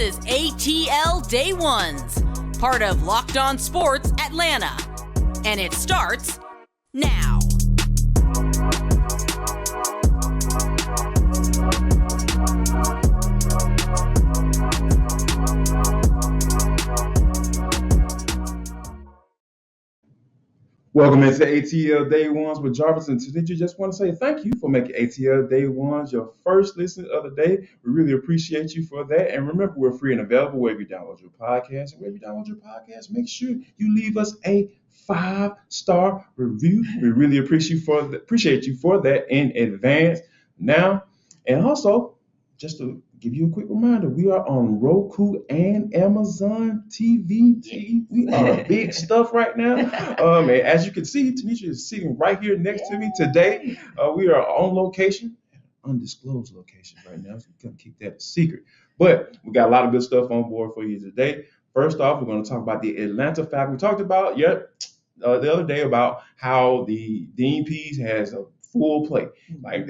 is ATL Day Ones, part of Locked On Sports Atlanta. And it starts now. Welcome into ATL Day Ones with Jarvis and Tenitra. Just want to say thank you for making ATL Day Ones your first listen of the day. We really appreciate you for that. And remember, we're free and available wherever you download your podcast. And wherever you download your podcast, make sure you leave us a 5-star review. We really appreciate you for that in advance. Now, and also, just to give you a quick reminder, we are on Roku and Amazon TV. We are big stuff right now. And as you can see, Tanisha is sitting right here next to me today. We are on location, undisclosed location right now, so we're going to keep that a secret. But we got a lot of good stuff on board for you today. First off, we're going to talk about the Atlanta Falcons. We talked about the other day about how the Dean Pease has a full play. Like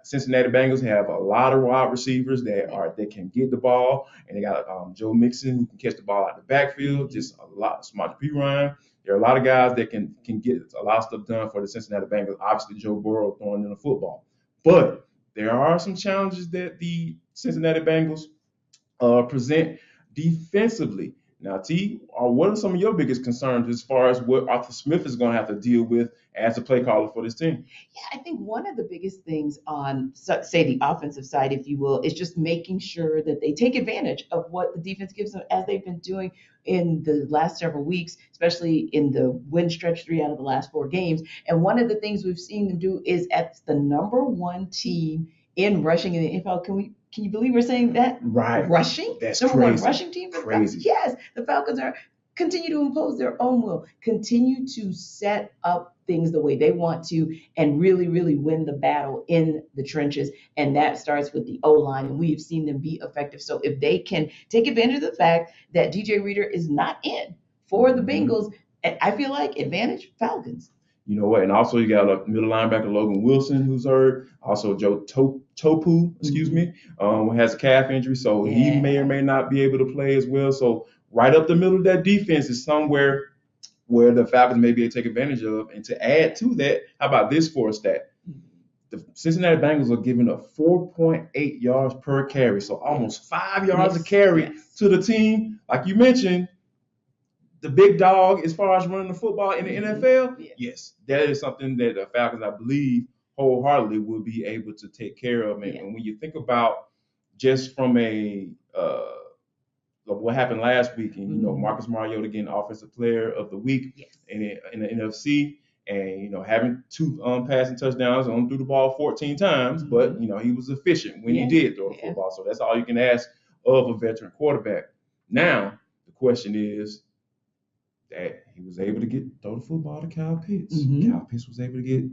Cincinnati Bengals have a lot of wide receivers that can get the ball, and they got Joe Mixon who can catch the ball out the backfield. Just a lot. Smart P. Ryan. There are a lot of guys that can get a lot of stuff done for the Cincinnati Bengals. Obviously, Joe Burrow throwing in the football, but there are some challenges that the Cincinnati Bengals present defensively. Now, T, what are some of your biggest concerns as far as what Arthur Smith is going to have to deal with as a play caller for this team? Yeah, I think one of the biggest things on, say, the offensive side, if you will, is just making sure that they take advantage of what the defense gives them, as they've been doing in the last several weeks, especially in the win stretch, 3 out of the last 4 games. And one of the things we've seen them do is at the number 1 team in rushing in the NFL. Can you believe we're saying that? Right. Rushing? That's number crazy. 1 rushing team? Crazy. Yes. The Falcons continue to impose their own will, continue to set up things the way they want to, and really, really win the battle in the trenches. And that starts with the O-line, and we've seen them be effective. So if they can take advantage of the fact that DJ Reader is not in for the Bengals, I feel like advantage Falcons. You know what? And also you got a middle linebacker, Logan Wilson, who's hurt. Also Joe Topu, has a calf injury, so he may or may not be able to play as well. So right up the middle of that defense is somewhere where the Falcons may be able to take advantage of. And to add to that, how about this for a stat? The Cincinnati Bengals are giving up 4.8 yards per carry, so almost 5 yards a carry to the team. Like you mentioned, the big dog as far as running the football in the NFL, yes, that is something that the Falcons, I believe, wholeheartedly will be able to take care of. And when you think about just from what happened last week, and Marcus Mariota getting Offensive Player of the Week in the NFC, and having 2 passing touchdowns, threw the ball 14 times, but he was efficient when he did throw the football. So that's all you can ask of a veteran quarterback. Now the question is that he was able to throw the football to Kyle Pitts. Kyle Pitts was able to get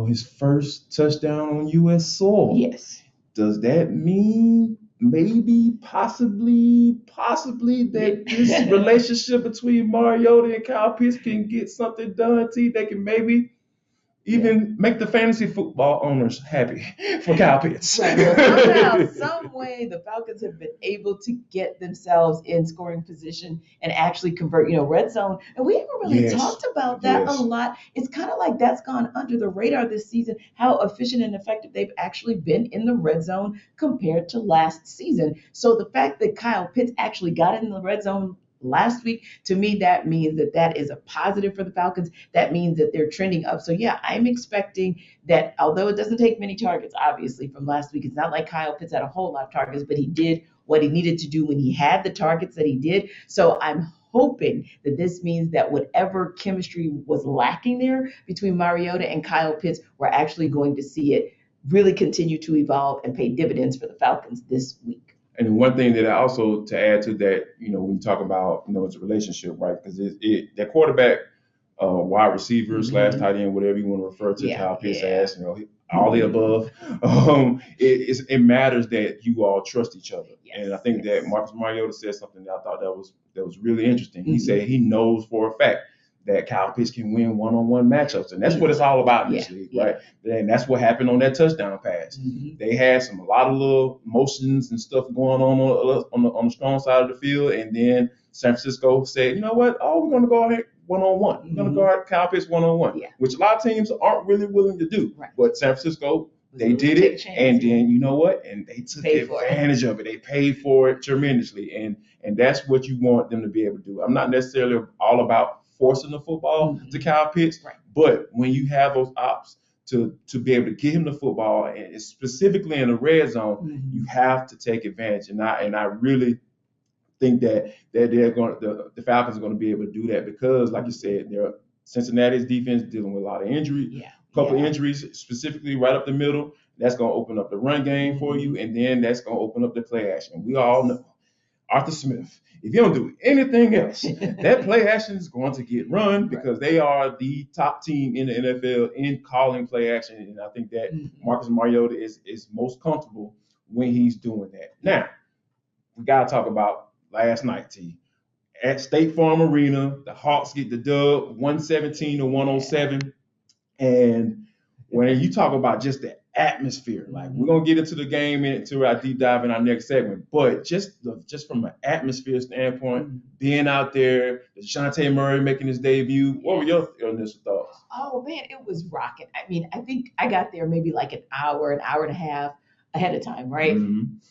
his first touchdown on U.S. soil. Yes. Does that mean maybe, possibly that this relationship between Mariota and Kyle Pitts can get something done? They can maybe even make the fantasy football owners happy for Kyle Pitts. Right. Well, somehow, some way, the Falcons have been able to get themselves in scoring position and actually convert, red zone. And we haven't really talked about that a lot. It's kind of like that's gone under the radar this season, how efficient and effective they've actually been in the red zone compared to last season. So the fact that Kyle Pitts actually got in the red zone last week, to me, that means that is a positive for the Falcons. That means that they're trending up. So yeah, I'm expecting that, although it doesn't take many targets, obviously, from last week, it's not like Kyle Pitts had a whole lot of targets, but he did what he needed to do when he had the targets that he did. So I'm hoping that this means that whatever chemistry was lacking there between Mariota and Kyle Pitts, we're actually going to see it really continue to evolve and pay dividends for the Falcons this week. And one thing that I also, to add to that, when you talk about, it's a relationship, right? Because that quarterback, wide receiver / tight end, whatever you want to refer to Kyle Pitts as, all the above. It matters that you all trust each other. Yes, and I think that Marcus Mariota said something that I thought that was really interesting. He said he knows for a fact that Kyle Pitts can win one-on-one matchups, and that's what it's all about in this league, right? And that's what happened on that touchdown pass. They had a lot of little motions and stuff going on the strong side of the field, and then San Francisco said, you know what? Oh, we're going to go ahead one-on-one. We're going to guard Kyle Pitts one-on-one, which a lot of teams aren't really willing to do. Right. But San Francisco, they did it, and then you know what? And they took advantage of it. They paid for it tremendously, and that's what you want them to be able to do. I'm not necessarily all about forcing the football to Kyle Pitts, but when you have those ops to be able to get him the football, and specifically in the red zone, you have to take advantage. And I really think that the Falcons are going to be able to do that because, like you said, Cincinnati's defense dealing with a lot of injury, couple injuries specifically right up the middle. That's going to open up the run game for you, and then that's going to open up the play action. We all know Arthur Smith. If you don't do anything else, that play action is going to get run because they are the top team in the NFL in calling play action, and I think that Marcus Mariota is most comfortable when he's doing that. Now, we got to talk about last night, T. At State Farm Arena, the Hawks get the dub 117-107. And when you talk about just the atmosphere, like we're going to get into the game into our deep dive in our next segment, but just from an atmosphere standpoint, being out there, Dejounte Murray making his debut, what were your initial thoughts? Oh, man, it was rocking. I mean, I think I got there maybe like an hour and a half ahead of time, right?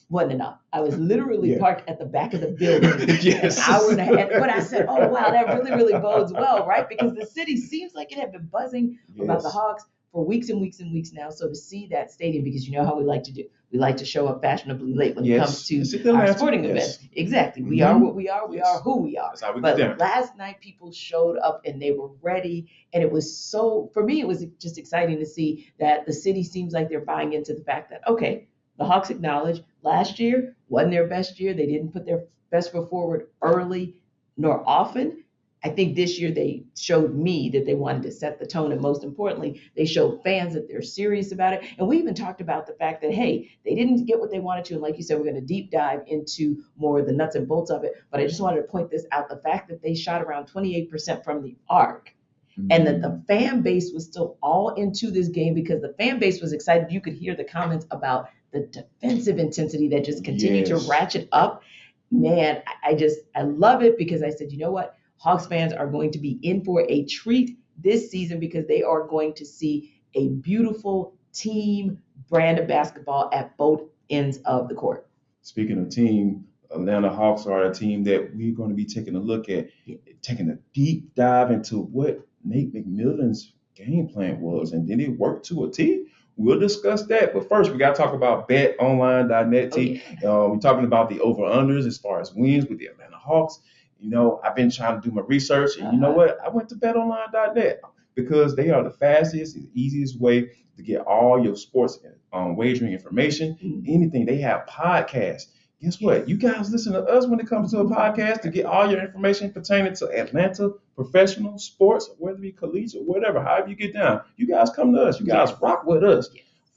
Wasn't enough. I was literally parked at the back of the building an hour and a half. But I said, oh, wow, that really, really bodes well, right? Because the city seems like it had been buzzing about the Hawks for weeks and weeks and weeks now. So to see that stadium, because you know how we like to do, we like to show up fashionably late when it comes to our sporting events. Exactly. We are what we are. We are who we are. That's how we but get down. Last night, people showed up and they were ready. And it was for me, it was just exciting to see that the city seems like they're buying into the fact that, okay, the Hawks acknowledge last year wasn't their best year. They didn't put their best foot forward early nor often. I think this year they showed me that they wanted to set the tone. And most importantly, they showed fans that they're serious about it. And we even talked about the fact that, hey, they didn't get what they wanted to. And like you said, we're going to deep dive into more of the nuts and bolts of it. But I just wanted to point this out, the fact that they shot around 28% from the arc. And that the fan base was still all into this game because the fan base was excited. You could hear the comments about the defensive intensity that just continued to ratchet up. Man, I love it because I said, you know what? Hawks fans are going to be in for a treat this season because they are going to see a beautiful team brand of basketball at both ends of the court. Speaking of team, Atlanta Hawks are a team that we're going to be taking a look at, taking a deep dive into what Nate McMillan's game plan was, and then it worked to a T. We'll discuss that, but first we got to talk about BetOnline.net. T. We're talking about the over/unders as far as wins with the Atlanta Hawks. You know, I've been trying to do my research, and you know what? I went to BetOnline.net because they are the fastest and easiest way to get all your sports wagering information. Anything. They have podcasts. Guess what? You guys listen to us when it comes to a podcast to get all your information pertaining to Atlanta professional sports, whether it be collegiate or whatever, however you get down. You guys come to us. You guys rock with us.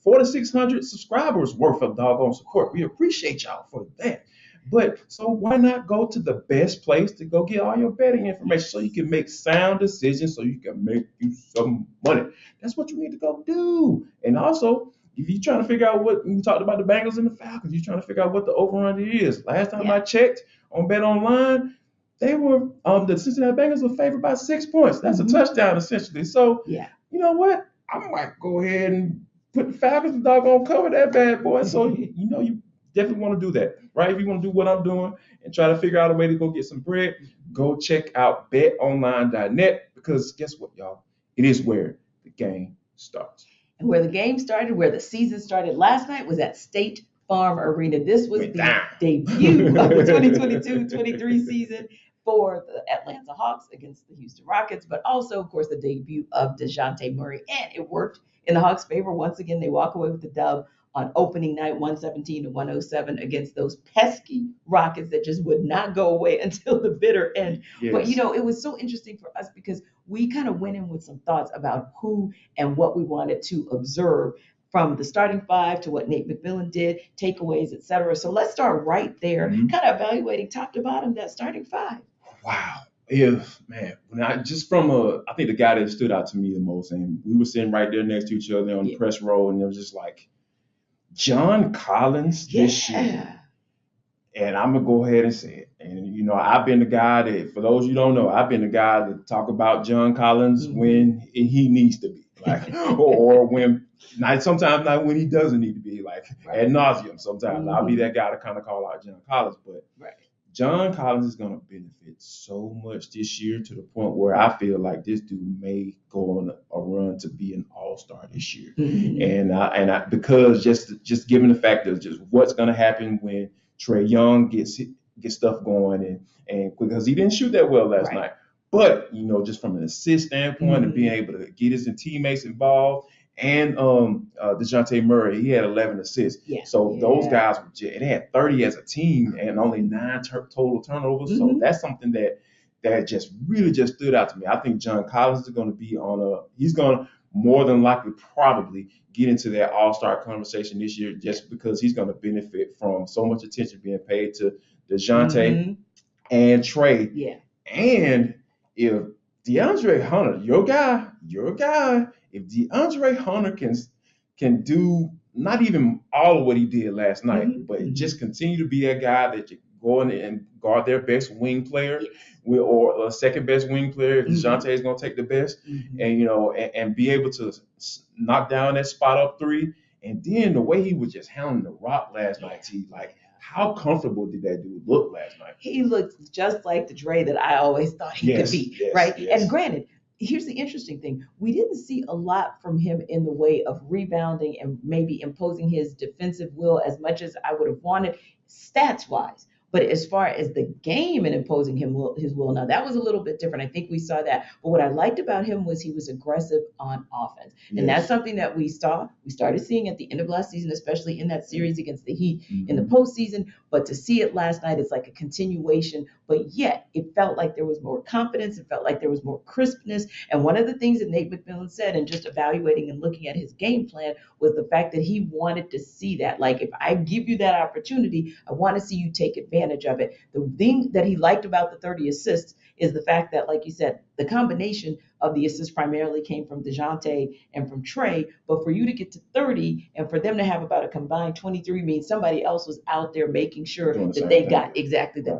4,600 subscribers worth of doggone support. We appreciate y'all for that. But so why not go to the best place to go get all your betting information so you can make sound decisions, so you can make you some money. That's what you need to go do. And also, if you're trying to figure out what, we talked about the Bengals and the Falcons, you're trying to figure out what the over-under is. Last time I checked on BetOnline, they were, the Cincinnati Bengals were favored by 6 points. That's a touchdown, essentially. So, you know what? I might go ahead and put the Falcons and doggone cover that bad boy. So, you know, you definitely want to do that, right? If you want to do what I'm doing and try to figure out a way to go get some bread, go check out betonline.net because guess what, y'all? It is where the game starts. And where the game started, where the season started last night was at State Farm Arena. This was the debut of the 2022-23 season for the Atlanta Hawks against the Houston Rockets, but also, of course, the debut of Dejounte Murray. And it worked in the Hawks' favor. Once again, they walk away with the dub on opening night, 117-107 against those pesky Rockets that just would not go away until the bitter end. Yes. But, you know, it was so interesting for us because we kind of went in with some thoughts about who and what we wanted to observe from the starting five to what Nate McMillan did, takeaways, et cetera. So let's start right there, kind of evaluating top to bottom that starting five. Wow. If man, I think the guy that stood out to me the most, and we were sitting right there next to each other on the press row, and it was just like John Collins this year. And I'm gonna go ahead and say it. And I've been the guy that, for those you don't know, I've been the guy that talk about John Collins when he needs to be, like, or when sometimes not when he doesn't need to be, like ad nauseum. Sometimes I'll be that guy to kind of call out John Collins, but John Collins is gonna benefit so much this year to the point where I feel like this dude may go on a run to be an all-star this year. And because just given the fact of just what's gonna happen when Trae Young gets stuff going, and because he didn't shoot that well last night, but just from an assist standpoint and being able to get his teammates involved, and Dejounte Murray, he had 11 assists. So those guys they had 30 as a team and only 9 total turnovers. So that's something that just really just stood out to me. I think John Collins is going to be he's going to more than likely probably get into that all-star conversation this year, just because he's going to benefit from so much attention being paid to Dejounte and Trae. And if DeAndre Hunter, your guy, if DeAndre Hunter can do not even all of what he did last night, but just continue to be that guy that you go in and guard their best wing player, or a second best wing player, if DeJounte is going to take the best, and be able to knock down that spot up three. And then the way he was just handling the rock last night, like, how comfortable did that dude look last night? He looked just like the Dre that I always thought he could be, right? And granted, here's the interesting thing. We didn't see a lot from him in the way of rebounding and maybe imposing his defensive will as much as I would have wanted stats-wise. But as far as the game and imposing his will, now that was a little bit different. I think we saw that. But what I liked about him was he was aggressive on offense. And that's something that we started seeing at the end of last season, especially in that series against the Heat in the postseason. But to see it last night, it's like a continuation. But yet it felt like there was more confidence. It felt like there was more crispness. And one of the things that Nate McMillan said, and just evaluating and looking at his game plan, was the fact that he wanted to see that. Like, if I give you that opportunity, I want to see you take advantage of it. The thing that he liked about the 30 assists is the fact that, like you said, the combination of the assists primarily came from Dejounte and from Trae, but for you to get to 30 and for them to have about a combined 23 means somebody else was out there making sure that they got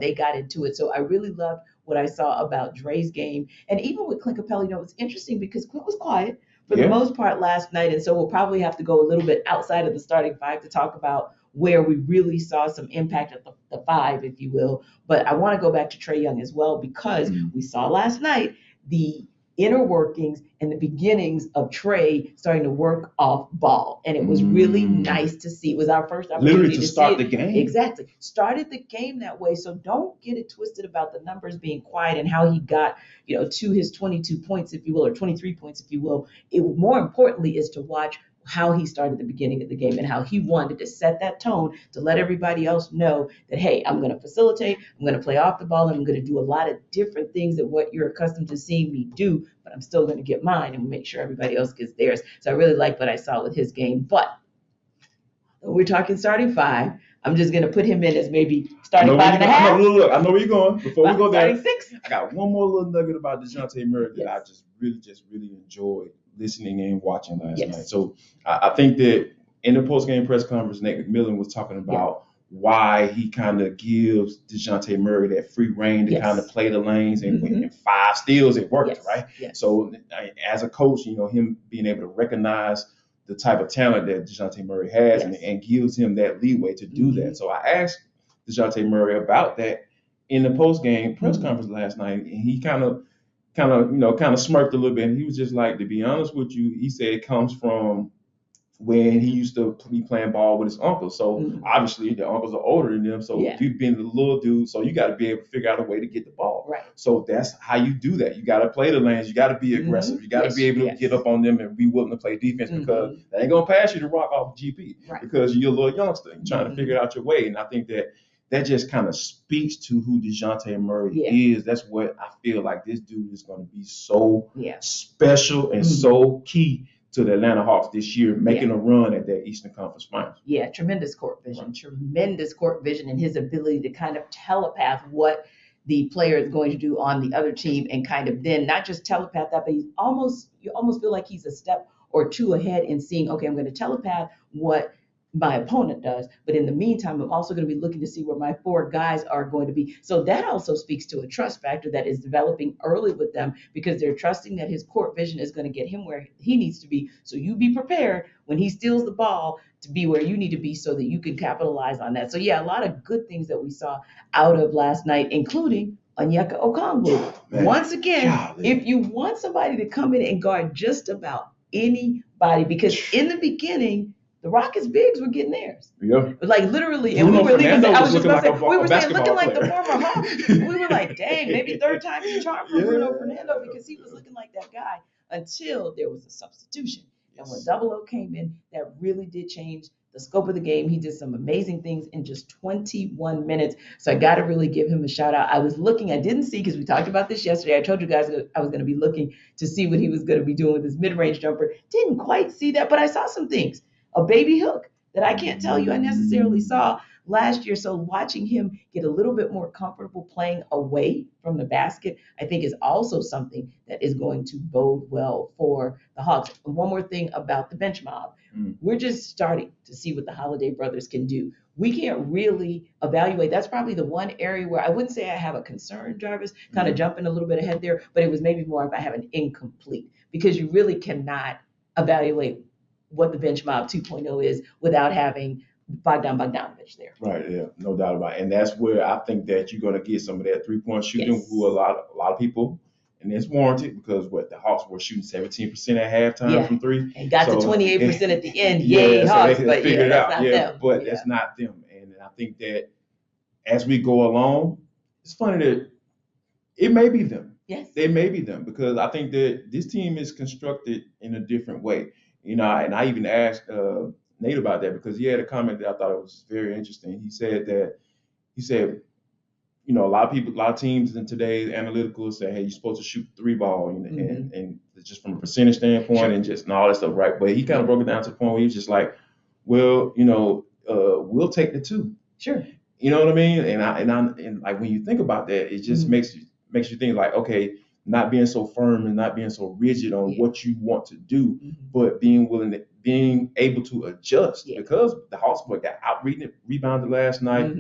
they got into it. So I really loved what I saw about Dre's game. And even with Clint Capella, it's interesting because Clint was quiet for the most part last night, and so we'll probably have to go a little bit outside of the starting five to talk about where we really saw some impact at the five, if you will. But I want to go back to Trae Young as well, because we saw last night the inner workings and the beginnings of Trae starting to work off ball. And it was really nice to see. It was our first opportunity literally to start the game. Exactly. Started the game that way. So don't get it twisted about the numbers being quiet and how he got, to his 22 points, if you will, or 23 points, if you will. It more importantly is to watch how he started the beginning of the game and how he wanted to set that tone to let everybody else know that, hey, I'm going to facilitate, I'm going to play off the ball, and I'm going to do a lot of different things than what you're accustomed to seeing me do, but I'm still going to get mine and make sure everybody else gets theirs. So I really like what I saw with his game. But when we're talking starting five, I'm just going to put him in as maybe starting 5.5. I know where you're going. Before we go there, 6. I got one more little nugget about Dejounte Murray that I just really enjoyed listening and watching last night. So I think that in the post-game press conference, Nate McMillan was talking about why he kind of gives Dejounte Murray that free reign to kind of play the lanes, and 5 steals, it worked, right? So as a coach, him being able to recognize the type of talent that Dejounte Murray has and gives him that leeway to do that. So I asked Dejounte Murray about that in the post-game press conference last night, and he kind of smirked a little bit, and he was just like, to be honest with you, he said it comes from when he used to be playing ball with his uncle. So obviously the uncles are older than them. So you being the little dude, so you got to be able to figure out a way to get the ball. Right. So that's how you do that. You got to play the lanes. You got to be aggressive. You got to be able to get up on them and be willing to play defense, because they ain't going to pass you the rock off GP because you're a little youngster. You're trying to figure out your way. And I think that just kind of speaks to who Dejounte Murray is. That's what I feel like this dude is going to be so special and so key to the Atlanta Hawks this year, making a run at that Eastern Conference Finals. Yeah, tremendous court vision, and his ability to kind of telepath what the player is going to do on the other team, and kind of then not just telepath that, but you almost feel like he's a step or two ahead in seeing, okay, I'm going to telepath what my opponent does, but in the meantime, I'm also going to be looking to see where my four guys are going to be. So that also speaks to a trust factor that is developing early with them, because they're trusting that his court vision is going to get him where he needs to be. So you be prepared when he steals the ball to be where you need to be so that you can capitalize on that. So yeah, a lot of good things that we saw out of last night, including Onyeka Okongwu. Once again, if you want somebody to come in and guard just about anybody, because in the beginning, the Rockets bigs were getting theirs. Yeah. Like literally, and we were leaving. I was just about to say, we were saying looking like the former Hawks. We were like, dang, maybe third time's the charm for Bruno Fernando, because he was looking like that guy until there was a substitution. And when Double O came in, that really did change the scope of the game. He did some amazing things in just 21 minutes. So I got to really give him a shout out. I was looking, I didn't see, because we talked about this yesterday. I told you guys I was going to be looking to see what he was going to be doing with his mid-range jumper. Didn't quite see that, but I saw some things. A baby hook that I can't tell you I necessarily saw last year. So watching him get a little bit more comfortable playing away from the basket, I think is also something that is going to bode well for the Hawks. And one more thing about the bench mob. We're just starting to see what the Holiday brothers can do. We can't really evaluate. That's probably the one area where I wouldn't say I have a concern, Jarvis, kind of jumping a little bit ahead there, but it was maybe more if I have an incomplete, because you really cannot evaluate what the bench mob 2.0 is without having Bogdanovich there. Right, yeah, no doubt about it. And that's where I think that you're going to get some of that three-point shooting, who a lot of people, and it's warranted, because the Hawks were shooting 17% at halftime from three. And got to 28% at the end. Yay, so Hawks, they but figured it out. Them. But that's not them. And I think that as we go along, it's funny that it may be them. Yes. They may be them, because I think that this team is constructed in a different way. And I even asked Nate about that, because he had a comment that I thought was very interesting. He said, a lot of teams in today's analytical say, hey, you're supposed to shoot the three ball, and just from a percentage standpoint, and all that stuff, right? But he kind of broke it down to the point where he was just like, well, we'll take the two. Sure. You know what I mean? And like when you think about that, it just makes you think like, okay, not being so firm and not being so rigid on what you want to do, but being able to adjust, because the Hawks got rebounded last night.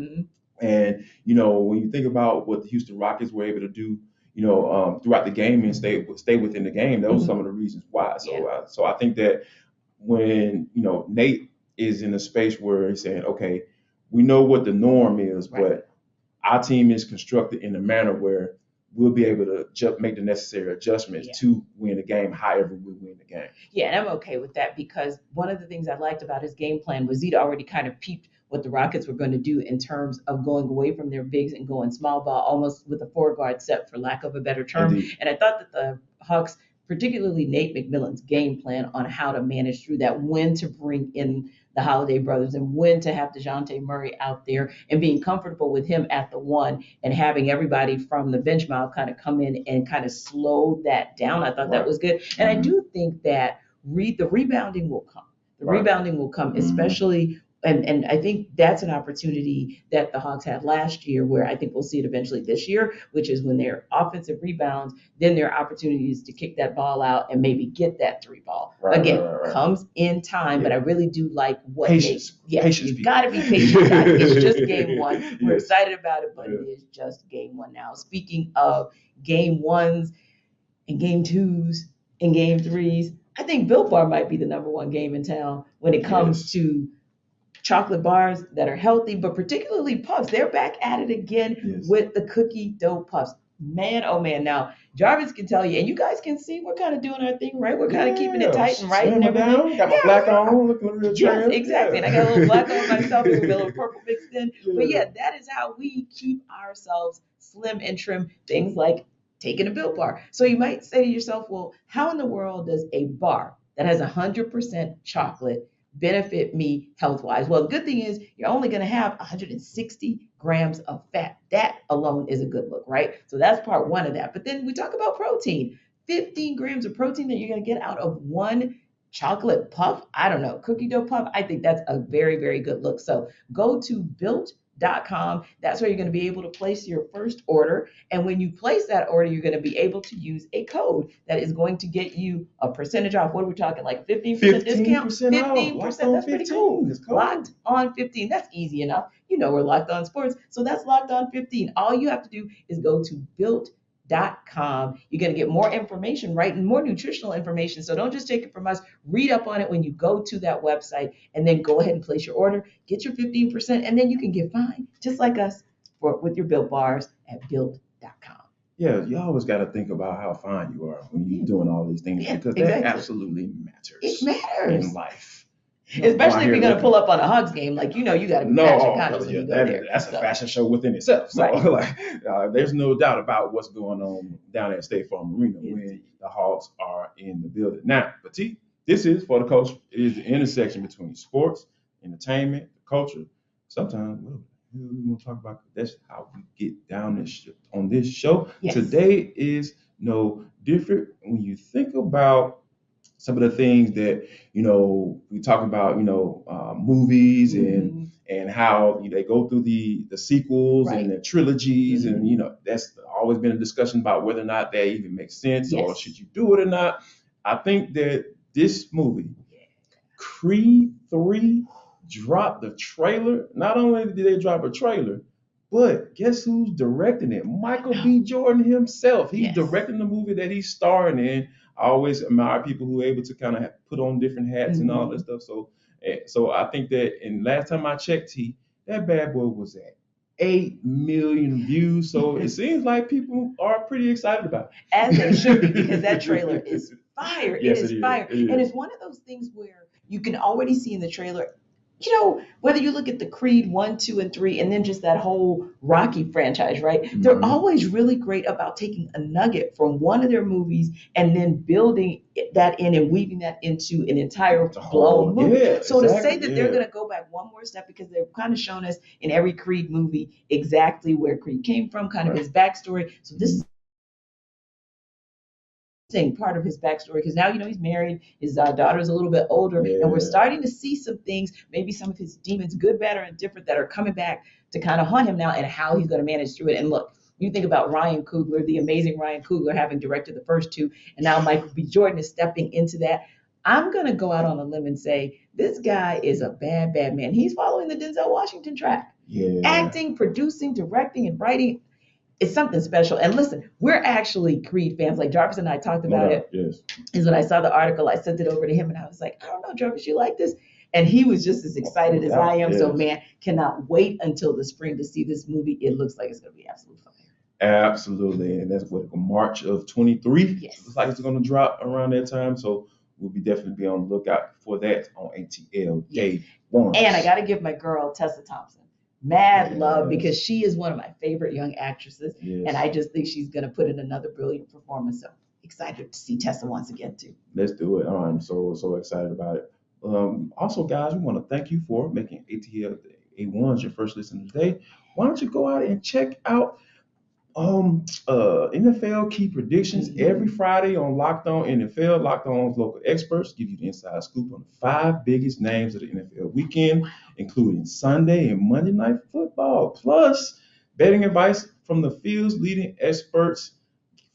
And, when you think about what the Houston Rockets were able to do, throughout the game and stay within the game, those are some of the reasons why. So I think that when, Nate is in a space where he's saying, okay, we know what the norm is, but our team is constructed in a manner where we'll be able to make the necessary adjustments to win the game, however we win the game. Yeah, and I'm okay with that, because one of the things I liked about his game plan was he'd already kind of peeped what the Rockets were going to do in terms of going away from their bigs and going small ball, almost with a four-guard set, for lack of a better term. Indeed. And I thought that the Hawks, particularly Nate McMillan's game plan on how to manage through that, when to bring in the Holiday brothers and when to have Dejounte Murray out there, and being comfortable with him at the one, and having everybody from the bench mob kind of come in and kind of slow that down. I thought that was good. And I do think that the rebounding will come. The rebounding will come, especially. And I think that's an opportunity that the Hawks had last year, where I think we'll see it eventually this year, which is when their offensive rebounds, then their opportunities to kick that ball out and maybe get that three ball. Comes in time, but I really do like what patience. Patience. You've got to be patient, guys. It's just game one. We're excited about it, but it is just game one now. Speaking of game ones and game twos and game threes, I think Built Bar might be the number one game in town when it comes to chocolate bars that are healthy, but particularly puffs. They're back at it again with the cookie dough puffs. Man, oh man. Now, Jarvis can tell you, and you guys can see we're kind of doing our thing, right? We're kind of keeping it tight and right and everything. Got my black on, looking real Yes, exactly. And I got a little black on myself with a little purple mixed in. But that is how we keep ourselves slim and trim. Things like taking a Built Bar. So you might say to yourself, well, how in the world does a bar that has 100% chocolate benefit me health-wise? Well, the good thing is you're only going to have 160 grams of fat. That alone is a good look, right? So that's part one of that. But then we talk about protein. 15 grams of protein that you're going to get out of one chocolate puff. I don't know, cookie dough puff. I think that's a very, very good look. So go to built.com. That's where you're going to be able to place your first order. And when you place that order, you're going to be able to use a code that is going to get you a percentage off. What are we talking, like 15% discount? 15%. That's pretty cool. Locked on 15. That's easy enough. You know we're Locked On Sports. So that's Locked On 15. All you have to do is go to built.com. You're going to get more information, right? And more nutritional information. So don't just take it from us. Read up on it when you go to that website, and then go ahead and place your order. Get your 15%, and then you can get fine, just like us, with your Built bars at built.com. Yeah, you always got to think about how fine you are when you're doing all these things, because that absolutely matters. It matters in life. Especially if you're going to pull up on a Hugs game, like, you got to be fashion conscious when you go there. That's a fashion show within itself. So, there's no doubt about what's going on down at State Farm Arena when the Hawks are in the building. Now, Batiste, this is for the culture. It is the intersection between sports, entertainment, culture. Sometimes, we want to talk about, that's how we get down on this show. Yes. Today is no different. When you think about some of the things that, we talk about, movies and how they go through the sequels and the trilogies. And, that's always been a discussion about whether or not that even makes sense or should you do it or not. I think that this movie, Creed 3, dropped the trailer. Not only did they drop a trailer, but guess who's directing it? Michael B. Jordan himself. He's directing the movie that he's starring in. I always admire people who are able to kind of put on different hats and all that stuff. So I think that, and last time I checked, that bad boy was at 8 million views. So it seems like people are pretty excited about it. As they should be, because that trailer is fire. Yes, it is fire. And it's one of those things where you can already see in the trailer, whether you look at the Creed 1, 2, and 3, and then just that whole Rocky franchise, right? Mm-hmm. They're always really great about taking a nugget from one of their movies and then building that in and weaving that into an entire blown movie. Yeah, so to say that they're going to go back one more step, because they've kind of shown us in every Creed movie exactly where Creed came from, kind of his backstory. So this is part of his backstory, because now he's married, his daughter's a little bit older, and we're starting to see some things, maybe some of his demons, good, bad, or indifferent, that are coming back to kind of haunt him now, and how he's going to manage through it. And look, you think about Ryan Coogler, the amazing Ryan Coogler, having directed the first two, and now Michael B. Jordan is stepping into that. I'm going to go out on a limb and say this guy is a bad man. He's following the Denzel Washington track. Acting, producing, directing, and writing. It's something special. And listen, we're actually Creed fans. Like Jarvis and I talked about it. Yes. Is when I saw the article, I sent it over to him, and I was like, I don't know, Jarvis, you like this? And he was just as excited as I am. Yes. So, man, cannot wait until the spring to see this movie. It looks like it's going to be absolutely fun. Absolutely. And that's March of 23. Yes. Looks like it's going to drop around that time. So we'll definitely be on the lookout for that on ATL Day 1. And I got to give my girl, Tessa Thompson, mad love, because she is one of my favorite young actresses. Yes. And I just think she's going to put in another brilliant performance. So excited to see Tessa once again, too. Let's do it. I'm so excited about it. Also, guys, we want to thank you for making ATL A1 your first listen today. Why don't you go out and check out NFL key predictions every Friday on Locked On NFL. Locked On's local experts give you the inside scoop on the 5 biggest names of the NFL weekend, including Sunday and Monday Night Football, plus betting advice from the field's leading experts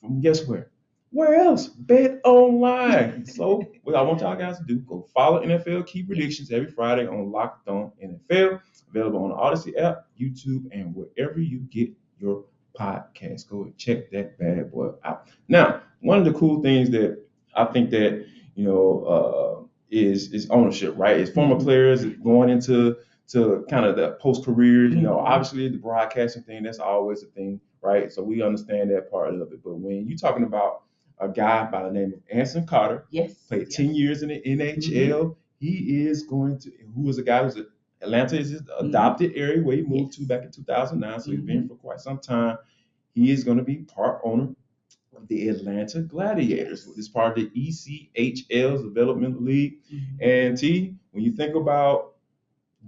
from guess where? Where else? BetOnline. So what I want y'all guys to do, go follow NFL key predictions every Friday on Locked On NFL, available on the Odyssey app, YouTube, and wherever you get your podcast. Go and check that bad boy out. Now, one of the cool things that I think that is ownership, right? It's former players going into kind of the post careers. Obviously the broadcasting thing, that's always a thing, right? So we understand that part of it. But when you're talking about a guy by the name of Anson Carter, played 10 years in the NHL, he is going to, who is a guy who's Atlanta is his adopted area where he moved to back in 2009. So he's been for quite some time. He is going to be part owner of the Atlanta Gladiators. It's part of the ECHL's Development League. And when you think about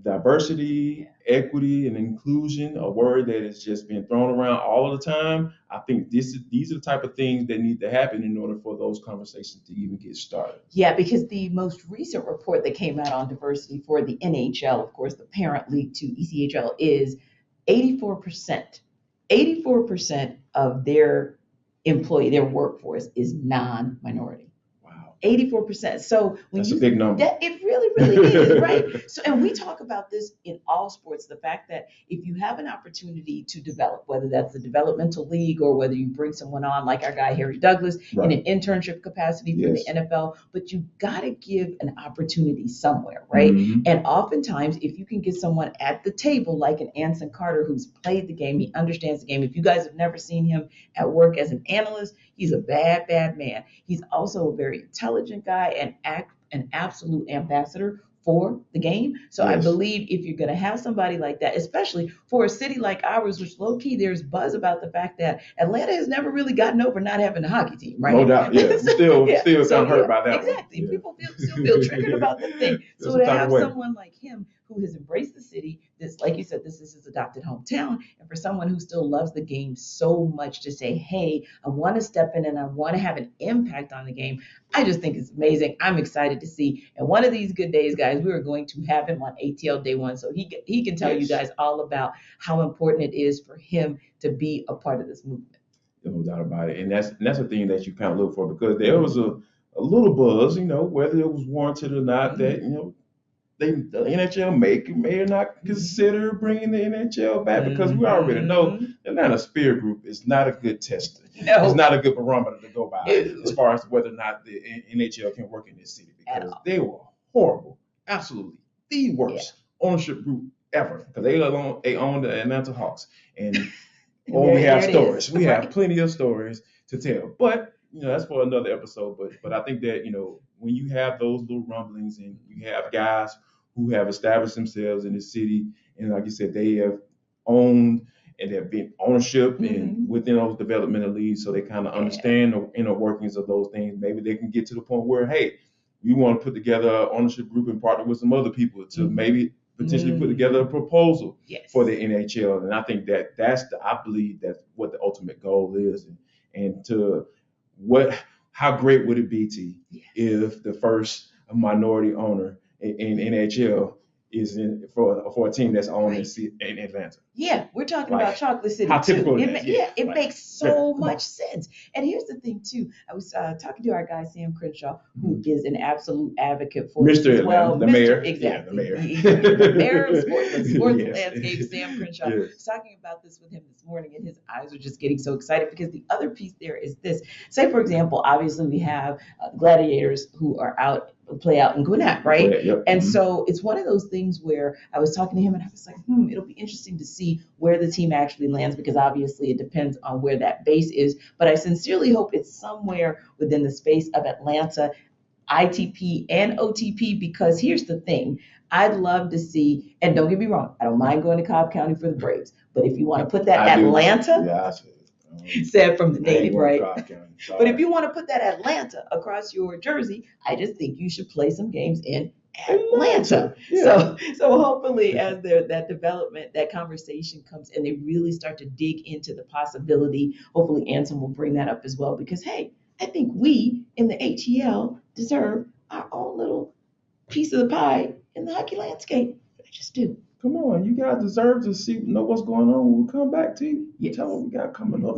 diversity, equity, and inclusion, a word that has just been thrown around all of the time, I think these are the type of things that need to happen in order for those conversations to even get started. Yeah, because the most recent report that came out on diversity for the NHL, of course, the parent league to ECHL, is 84%, 84% of their their workforce is non-minority. 84%. So that's a big number. It really, really is, right? So, and we talk about this in all sports, the fact that if you have an opportunity to develop, whether that's the developmental league or whether you bring someone on like our guy Harry Douglas in an internship capacity for the NFL, but you got to give an opportunity somewhere, right? Mm-hmm. And oftentimes, if you can get someone at the table like an Anson Carter who's played the game, he understands the game. If you guys have never seen him at work as an analyst, he's a bad man. He's also a very intelligent guy and an absolute ambassador for the game. So I believe if you're going to have somebody like that, especially for a city like ours, which low key there's buzz about the fact that Atlanta has never really gotten over not having a hockey team, right? No doubt. Yeah. Still kind of hurt about that. Exactly. Yeah. People still feel triggered about that thing. So to have someone like him who has embraced the city, this, like you said, this is his adopted hometown, and for someone who still loves the game so much to say, hey, I want to step in and I want to have an impact on the game, I just think it's amazing. I'm excited to see. And one of these good days, guys, we are going to have him on ATL Day 1, so he can tell you guys all about how important it is for him to be a part of this movement. No doubt about it. And that's the thing that you kind of look for, because there was a little buzz, whether it was warranted or not, that, the NHL may or not consider bringing the NHL back, because we already know the Atlanta Spirit Group is not a good tester. No. It's not a good barometer to go by as far as whether or not the NHL can work in this city, because they were horrible, absolutely the worst ownership group ever, because they own the Atlanta Hawks, and we have stories. We have plenty of stories to tell, but that's for another episode. But I think that when you have those little rumblings and you have guys who have established themselves in the city, and like you said, they have owned and have been ownership and within those developmental leagues, so they kind of understand the inner workings of those things. Maybe they can get to the point where, hey, we want to put together an ownership group and partner with some other people to maybe potentially put together a proposal for the NHL. And I think I believe that's what the ultimate goal is. And how great would it be, T, if the first minority owner in NHL is for a team that's owned in Atlanta? Yeah, we're talking about Chocolate City. How typical it makes so much sense. And here's the thing too. I was talking to our guy Sam Crenshaw, who is an absolute advocate for Mr. as well. The mayor. Exactly. Yeah, the mayor of sports landscape, Sam Crenshaw. I was talking about this with him this morning, and his eyes are just getting so excited, because the other piece there is this. Say, for example, obviously we have gladiators who are play out in Gwinnett, right? Yep. And so it's one of those things where I was talking to him and I was like, it'll be interesting to see where the team actually lands, because obviously it depends on where that base is. But I sincerely hope it's somewhere within the space of Atlanta, ITP and OTP, because here's the thing. I'd love to see, and don't get me wrong, I don't mind going to Cobb County for the Braves, but if you want to put that Atlanta, said from the native, right? But if you want to put that Atlanta across your jersey, I just think you should play some games in Atlanta. Yeah. So hopefully, as that development, that conversation comes and they really start to dig into the possibility, hopefully Anson will bring that up as well, because hey, I think we in the ATL deserve our own little piece of the pie in the hockey landscape. I just do. Come on, you guys deserve to know what's going on when we come back to you. Yes. Tell them we got coming up.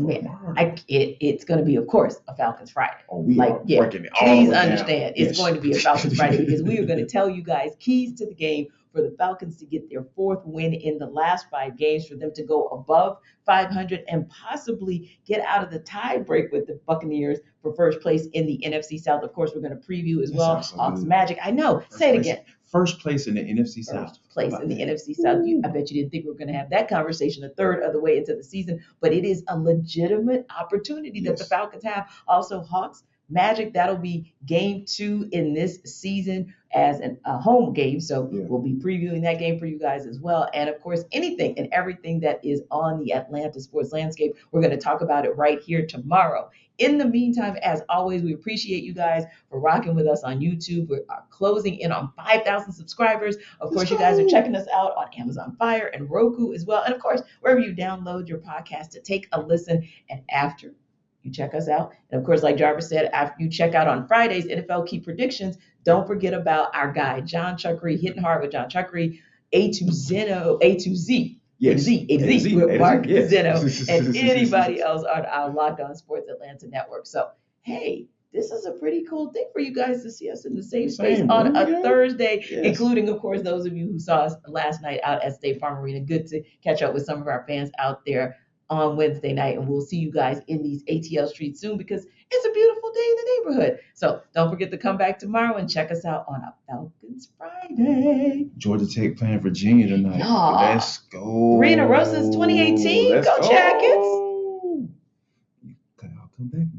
It's going to be, of course, a Falcons Friday. Oh, we are working it all Please understand, it's going to be a Falcons Friday, because we are going to tell you guys keys to the game for the Falcons to get their fourth win in the last 5 games, for them to go above 500 and possibly get out of the tie break with the Buccaneers for first place in the NFC South. Of course, we're going to preview as well. Hawks Magic. I know. Say it again. First place in the NFC South. First place in the NFC South. I bet you didn't think we were going to have that conversation a third of the way into the season, but it is a legitimate opportunity that the Falcons have. Also, Hawks Magic, that'll be game 2 in this season as a home game. So we'll be previewing that game for you guys as well. And of course, anything and everything that is on the Atlanta sports landscape, we're going to talk about it right here tomorrow. In the meantime, as always, we appreciate you guys for rocking with us on YouTube. We're closing in on 5,000 subscribers. Of course, you guys are checking us out on Amazon Fire and Roku as well. And of course, wherever you download your podcast to take a listen. And after you check us out, and of course, like Jarvis said, after you check out on Fridays, NFL Key Predictions, don't forget about our guy, John Chuckery, Hitting Hard with John Chuckery, A to Z Yes. A to Z with Mark yes. Zeno and anybody else on our Locked On Sports Atlanta network. So, hey, this is a pretty cool thing for you guys to see us in the same space on a Thursday, including, of course, those of you who saw us last night out at State Farm Arena. Good to catch up with some of our fans out there on Wednesday night, and we'll see you guys in these ATL streets soon because it's a beautiful day in the neighborhood. So don't forget to come back tomorrow and check us out on a Falcons Friday. Georgia Tech playing Virginia tonight. Yeah. Let's go. 3 in a row since 2018. Go Jackets. I'll come back now.